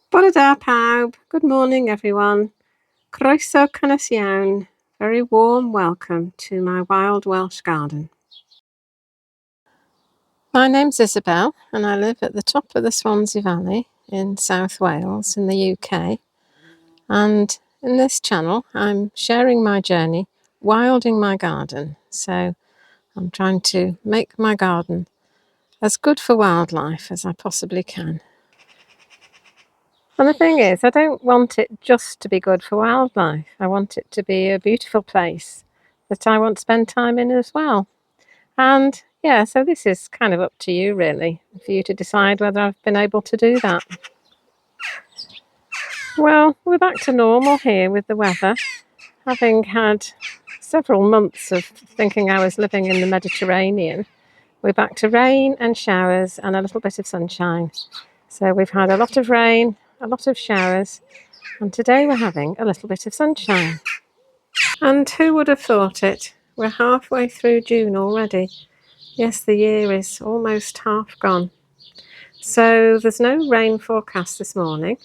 Bore da pawb. Good morning, everyone. Croeso cynnes iawn. Very warm welcome to my wild Welsh garden. My name's Isabel and I live at the top of the Swansea Valley in South Wales in the UK. And in this channel, I'm sharing my journey wilding my garden. So I'm trying to make my garden as good for wildlife as I possibly can. And the thing is, I don't want it just to be good for wildlife. I want it to be a beautiful place that I want to spend time in as well. And yeah, so this is kind of up to you really, for you to decide whether I've been able to do that. Well, we're back to normal here with the weather, having had several months of thinking I was living in the Mediterranean. We're back to rain and showers and a little bit of sunshine. So we've had a lot of rain, a lot of showers, and today we're having a little bit of sunshine. And who would have thought it? We're halfway through June already. Yes, the year is almost half gone. So there's no rain forecast this morning.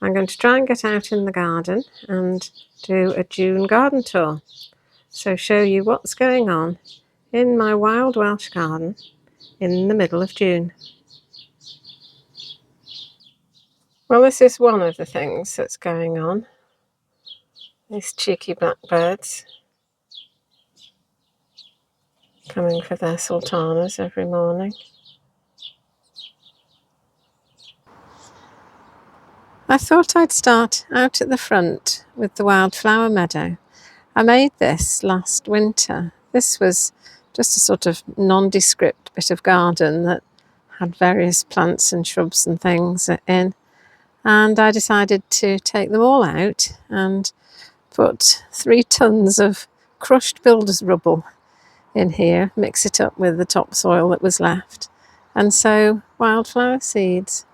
I'm going to try and get out in the garden and do a June garden tour. So show you what's going on in my wild Welsh garden in the middle of June. Well, this is one of the things that's going on. These cheeky blackbirds coming for their sultanas every morning. I thought I'd start out at the front with the wildflower meadow. I made this last winter. This was just a sort of nondescript bit of garden that had various plants and shrubs and things in. And I decided to take them all out and put 3 tons of crushed builder's rubble in here, mix it up with the topsoil that was left, and sow wildflower seeds.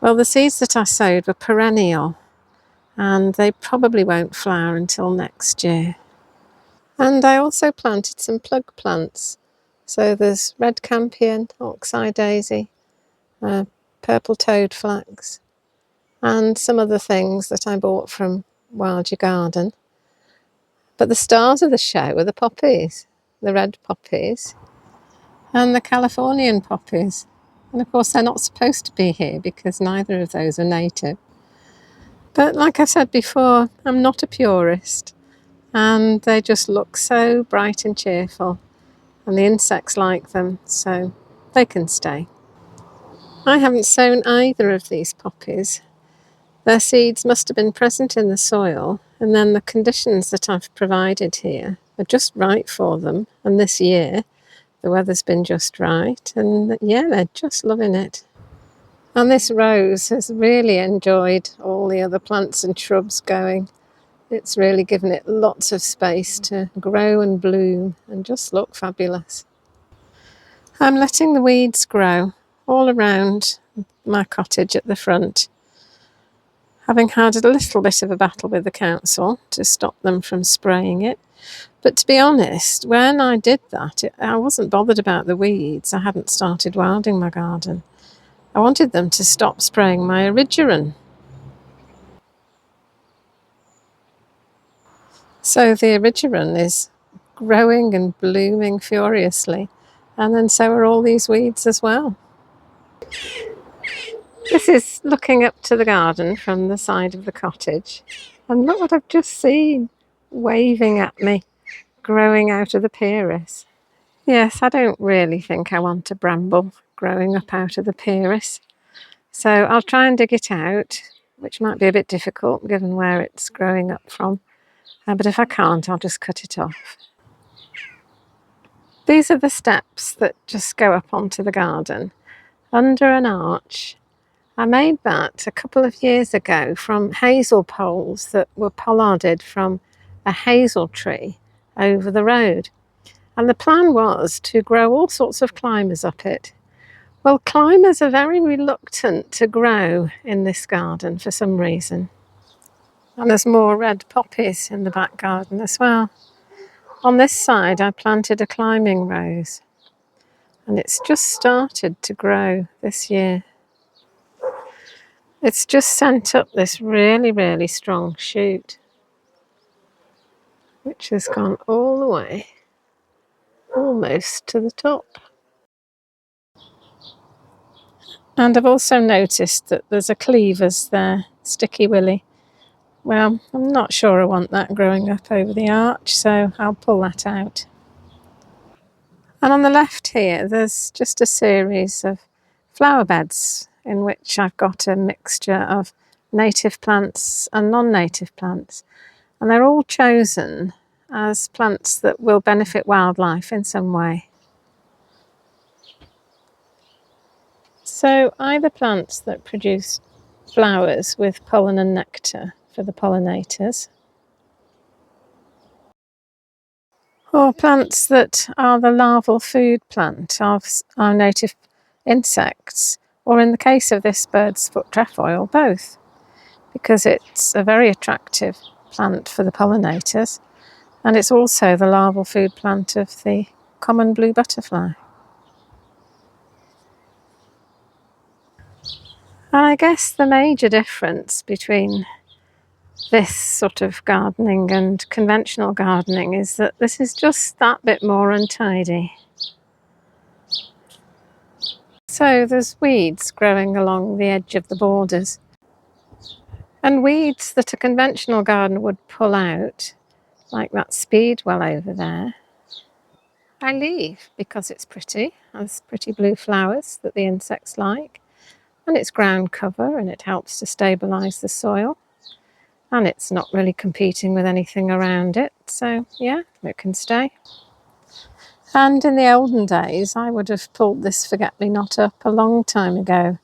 Well, the seeds that I sowed were perennial and they probably won't flower until next year. And I also planted some plug plants. So there's red campion, oxeye daisy, purple toad flax, and some other things that I bought from Wild Your Garden. But the stars of the show are the poppies, the red poppies and the Californian poppies. And of course they're not supposed to be here because neither of those are native. But like I said before, I'm not a purist, and they just look so bright and cheerful, and the insects like them, so they can stay. I haven't sown either of these poppies. Their seeds must have been present in the soil, and then the conditions that I've provided here are just right for them. And this year, the weather's been just right, and yeah, they're just loving it. And this rose has really enjoyed all the other plants and shrubs going. It's really given it lots of space to grow and bloom and just look fabulous. I'm letting the weeds grow all around my cottage at the front, having had a little bit of a battle with the council to stop them from spraying it. But to be honest, when I did that, I wasn't bothered about the weeds. I hadn't started wilding my garden. I wanted them to stop spraying my erigeron. So the erigeron is growing and blooming furiously, and then so are all these weeds as well. This is looking up to the garden from the side of the cottage, and look what I've just seen waving at me, growing out of the Pyrrhus. Yes, I don't really think I want a bramble growing up out of the Pyrrhus, so I'll try and dig it out, which might be a bit difficult given where it's growing up from, but if I can't, I'll just cut it off. These are the steps that just go up onto the garden, under an arch. I made that a couple of years ago from hazel poles that were pollarded from a hazel tree over the road. And the plan was to grow all sorts of climbers up it. Well, climbers are very reluctant to grow in this garden for some reason. And there's more red poppies in the back garden as well. On this side, I planted a climbing rose, and it's just started to grow this year. It's just sent up this really, really strong shoot, which has gone all the way, almost to the top. And I've also noticed that there's a cleavers there, sticky willy. Well, I'm not sure I want that growing up over the arch, so I'll pull that out. And on the left here, there's just a series of flower beds in which I've got a mixture of native plants and non-native plants. And they're all chosen as plants that will benefit wildlife in some way. So either plants that produce flowers with pollen and nectar for the pollinators, or plants that are the larval food plant of our native insects, or in the case of this bird's foot trefoil, both, because it's a very attractive plant for the pollinators, and it's also the larval food plant of the common blue butterfly. And I guess the major difference between this sort of gardening and conventional gardening is that this is just that bit more untidy. So there's weeds growing along the edge of the borders, and weeds that a conventional gardener would pull out, like that speedwell over there, I leave because it's pretty, has pretty blue flowers that the insects like, and it's ground cover and it helps to stabilise the soil, and it's not really competing with anything around it, so yeah, it can stay. And in the olden days I would have pulled this forget-me-not up a long time ago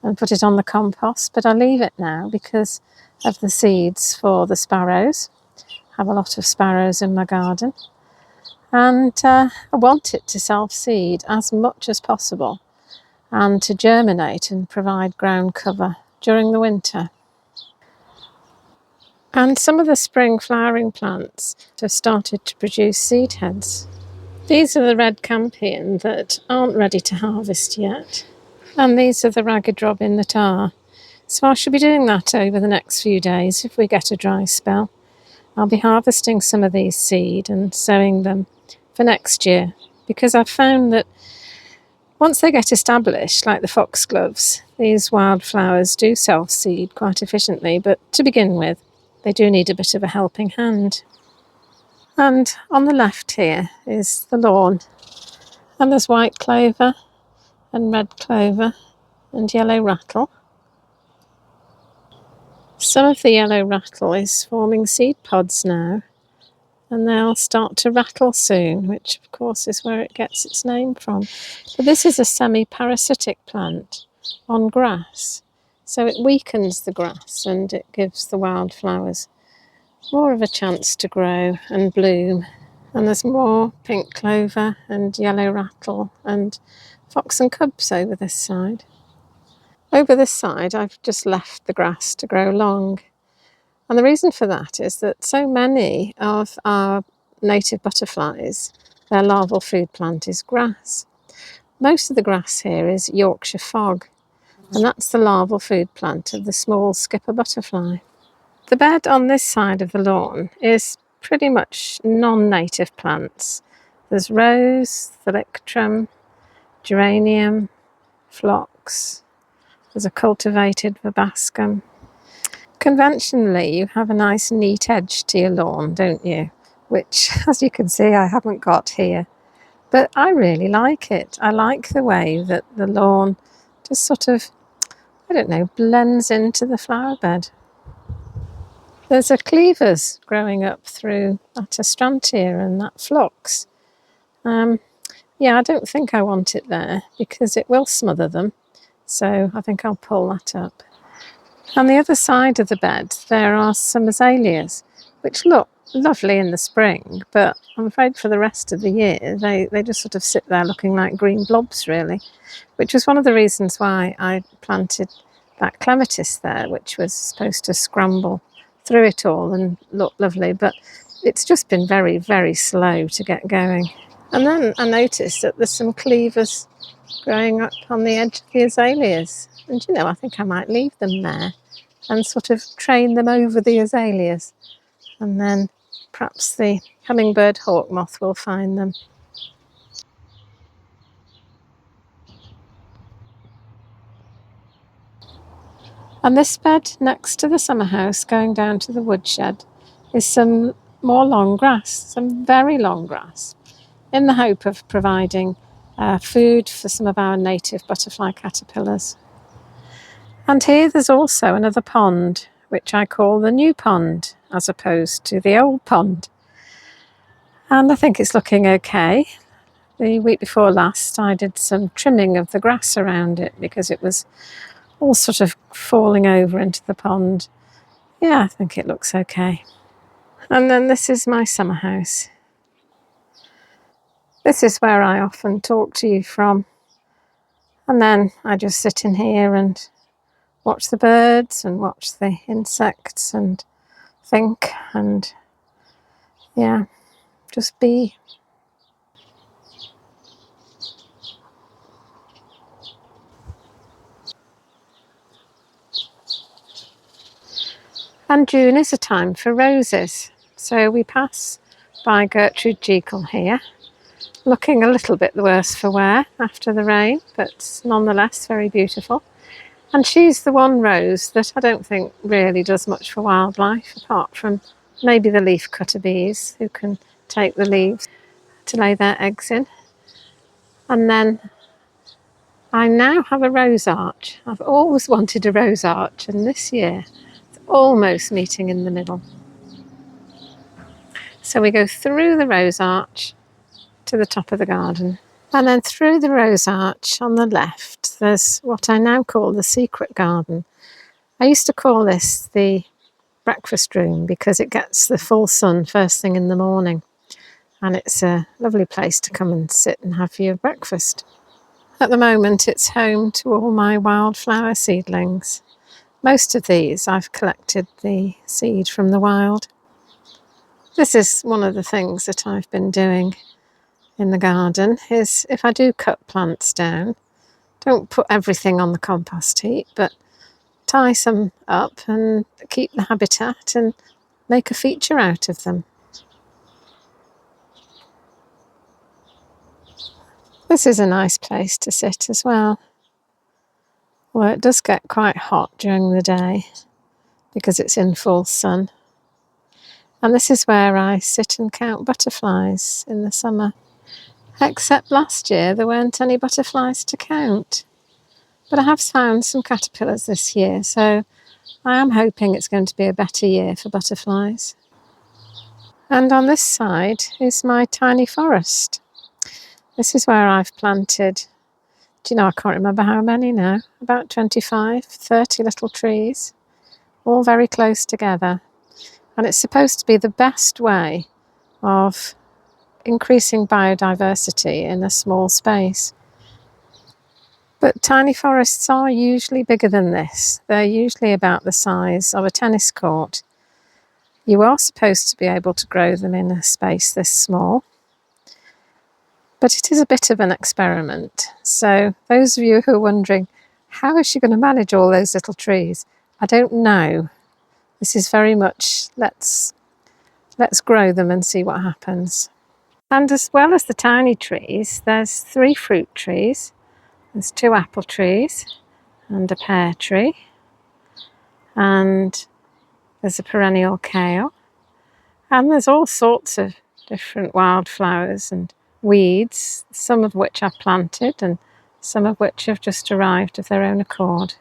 and put it on the compost, but I leave it now because of the seeds for the sparrows. I have a lot of sparrows in my garden, and I want it to self-seed as much as possible and to germinate and provide ground cover during the winter. And some of the spring flowering plants have started to produce seed heads. These are the red campion that aren't ready to harvest yet, and these are the ragged robin that are. So I shall be doing that over the next few days if we get a dry spell. I'll be harvesting some of these seed and sowing them for next year, because I've found that once they get established, like the foxgloves, these wildflowers do self-seed quite efficiently, but to begin with, they do need a bit of a helping hand. And on the left here is the lawn, and there's white clover and red clover and yellow rattle. Some of the yellow rattle is forming seed pods now, and they'll start to rattle soon, which of course is where it gets its name from. But this is a semi-parasitic plant on grass, so it weakens the grass and it gives the wildflowers more of a chance to grow and bloom. And there's more pink clover and yellow rattle and fox and cubs over this side. Over this side I've just left the grass to grow long. And the reason for that is that so many of our native butterflies, their larval food plant is grass. Most of the grass here is Yorkshire fog, and that's the larval food plant of the small skipper butterfly. The bed on this side of the lawn is pretty much non-native plants. There's rose, thalictrum, geranium, phlox. There's a cultivated verbascum. Conventionally, you have a nice neat edge to your lawn, don't you? Which, as you can see, I haven't got here. But I really like it. I like the way that the lawn just sort of, I don't know, blends into the flower bed. There's a cleavers growing up through that astrantia and that phlox. Yeah, I don't think I want it there because it will smother them. So I think I'll pull that up. On the other side of the bed, there are some azaleas, which look lovely in the spring, but I'm afraid for the rest of the year, they just sort of sit there looking like green blobs, really, which was one of the reasons why I planted that clematis there, which was supposed to scramble through it all and look lovely, but it's just been very, very slow to get going. And then I noticed that there's some cleavers growing up on the edge of the azaleas. And you know, I think I might leave them there and sort of train them over the azaleas. And then perhaps the hummingbird hawk moth will find them. And this bed next to the summer house, going down to the woodshed, is some more long grass, some very long grass, in the hope of providing food for some of our native butterfly caterpillars. And here there's also another pond, which I call the new pond, as opposed to the old pond. And I think it's looking okay. The week before last, I did some trimming of the grass around it because it was all sort of falling over into the pond. Yeah, I think it looks okay. And then this is my summer house. This is where I often talk to you from. And then I just sit in here and watch the birds and watch the insects and think and, yeah, just be. And June is a time for roses. So we pass by Gertrude Jekyll here, looking a little bit the worse for wear after the rain, but nonetheless very beautiful. And she's the one rose that I don't think really does much for wildlife, apart from maybe the leaf cutter bees who can take the leaves to lay their eggs in. And then I now have a rose arch. I've always wanted a rose arch, and this year it's almost meeting in the middle. So we go through the rose arch to the top of the garden. And then through the rose arch on the left, there's what I now call the secret garden. I used to call this the breakfast room because it gets the full sun first thing in the morning. And it's a lovely place to come and sit and have your breakfast. At the moment, it's home to all my wildflower seedlings. Most of these I've collected the seed from the wild. This is one of the things that I've been doing in the garden, is if I do cut plants down, don't put everything on the compost heap, but tie some up and keep the habitat and make a feature out of them. This is a nice place to sit as well. Well, it does get quite hot during the day because it's in full sun. And this is where I sit and count butterflies in the summer. Except last year there weren't any butterflies to count. But I have found some caterpillars this year, so I am hoping it's going to be a better year for butterflies. And on this side is my tiny forest. This is where I've planted, do you know, I can't remember how many now, about 25, 30 little trees, all very close together. And it's supposed to be the best way of increasing biodiversity in a small space. But tiny forests are usually bigger than this. They're usually about the size of a tennis court. You are supposed to be able to grow them in a space this small. But it is a bit of an experiment. So those of you who are wondering, how is she going to manage all those little trees? I don't know. This is very much, let's grow them and see what happens. And as well as the tiny trees, there's 3 fruit trees. There's 2 apple trees and a pear tree. And there's a perennial kale. And there's all sorts of different wildflowers and weeds, some of which I've planted and some of which have just arrived of their own accord.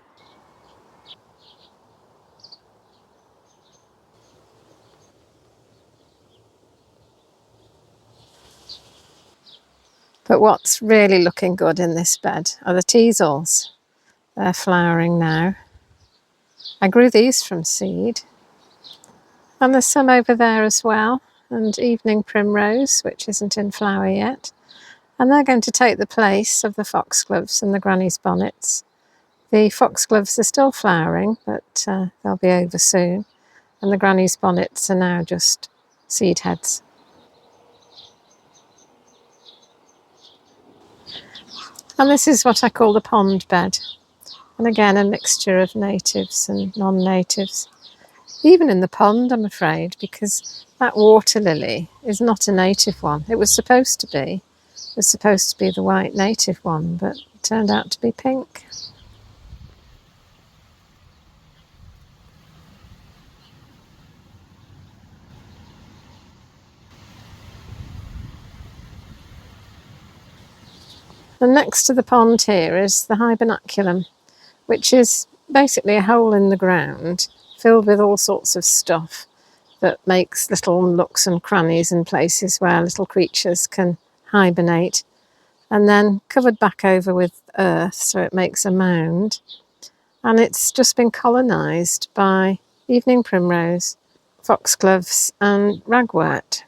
But what's really looking good in this bed are the teasels. They're flowering now. I grew these from seed. And there's some over there as well, and evening primrose, which isn't in flower yet. And they're going to take the place of the foxgloves and the granny's bonnets. The foxgloves are still flowering, but they'll be over soon. And the granny's bonnets are now just seed heads. And this is what I call the pond bed. And again, a mixture of natives and non-natives. Even in the pond, I'm afraid, because that water lily is not a native one. It was supposed to be. It was supposed to be the white native one, but it turned out to be pink. And next to the pond here is the hibernaculum, which is basically a hole in the ground filled with all sorts of stuff that makes little nooks and crannies and places where little creatures can hibernate, and then covered back over with earth so it makes a mound. And it's just been colonised by evening primrose, foxgloves and ragwort.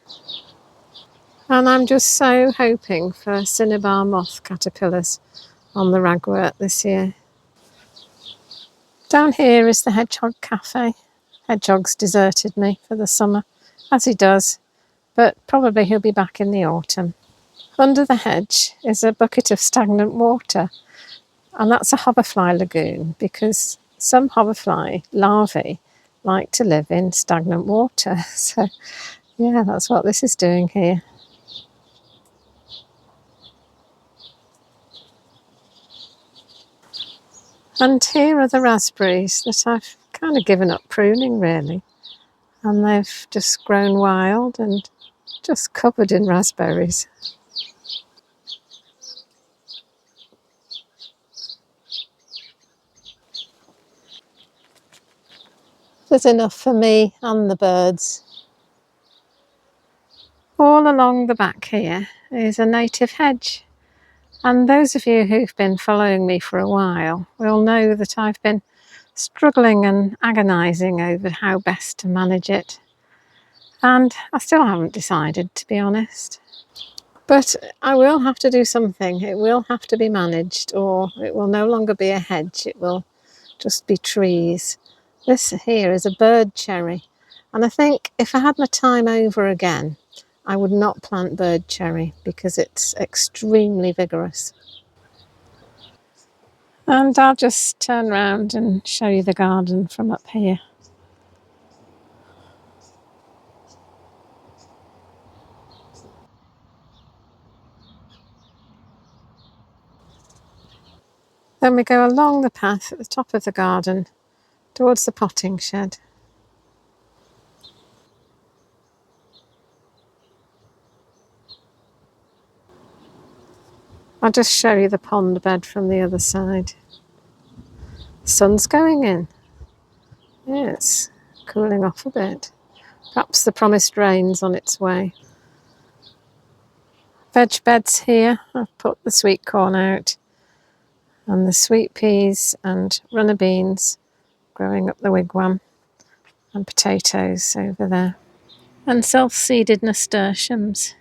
And I'm just so hoping for cinnabar moth caterpillars on the ragwort this year. Down here is the hedgehog cafe. Hedgehog's deserted me for the summer, as he does, but probably he'll be back in the autumn. Under the hedge is a bucket of stagnant water, and that's a hoverfly lagoon, because some hoverfly larvae like to live in stagnant water. So yeah, that's what this is doing here. And here are the raspberries that I've kind of given up pruning, really. And they've just grown wild and just covered in raspberries. There's enough for me and the birds. All along the back here is a native hedge. And those of you who've been following me for a while will know that I've been struggling and agonising over how best to manage it. And I still haven't decided, to be honest. But I will have to do something. It will have to be managed, or it will no longer be a hedge. It will just be trees. This here is a bird cherry. And I think if I had my time over again, I would not plant bird cherry because it's extremely vigorous. And I'll just turn around and show you the garden from up here. Then we go along the path at the top of the garden towards the potting shed. I'll just show you the pond bed from the other side. The sun's going in. Yeah, it's cooling off a bit. Perhaps the promised rain's on its way. Veg beds here. I've put the sweet corn out and the sweet peas and runner beans growing up the wigwam, and potatoes over there. And self-seeded nasturtiums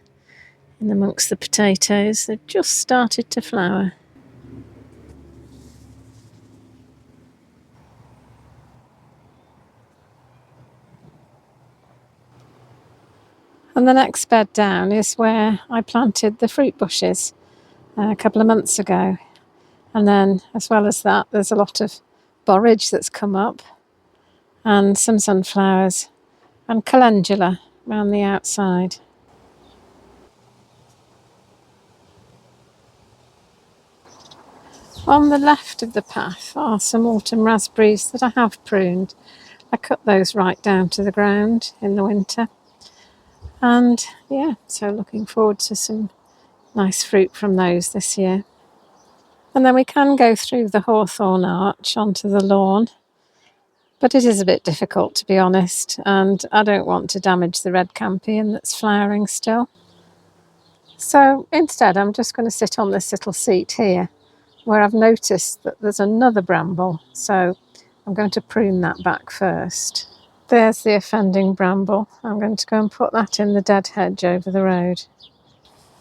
in amongst the potatoes. They've just started to flower. And the next bed down is where I planted the fruit bushes a couple of months ago. And then, as well as that, there's a lot of borage that's come up, and some sunflowers, and calendula around the outside. On the left of the path are some autumn raspberries that I have pruned. I cut those right down to the ground in the winter. And yeah, so looking forward to some nice fruit from those this year. And then we can go through the hawthorn arch onto the lawn, but it is a bit difficult, to be honest, and I don't want to damage the red campion that's flowering still. So instead, I'm just going to sit on this little seat here, where I've noticed that there's another bramble, so I'm going to prune that back first. There's the offending bramble. I'm going to go and put that in the dead hedge over the road.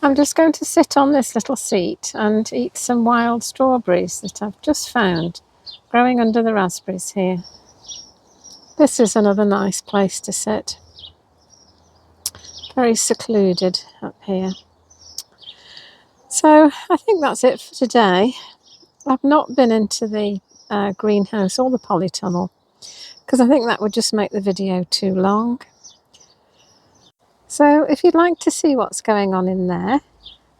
I'm just going to sit on this little seat and eat some wild strawberries that I've just found growing under the raspberries here. This is another nice place to sit. Very secluded up here. So I think that's it for today. I've not been into the greenhouse or the polytunnel because I think that would just make the video too long. So if you'd like to see what's going on in there,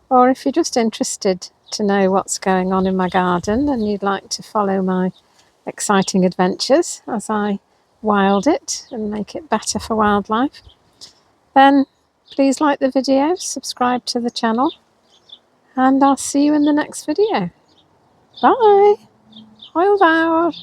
or if you're just interested to know what's going on in my garden and you'd like to follow my exciting adventures as I wild it and make it better for wildlife, then please like the video, subscribe to the channel, and I'll see you in the next video. Bye! Wildflower!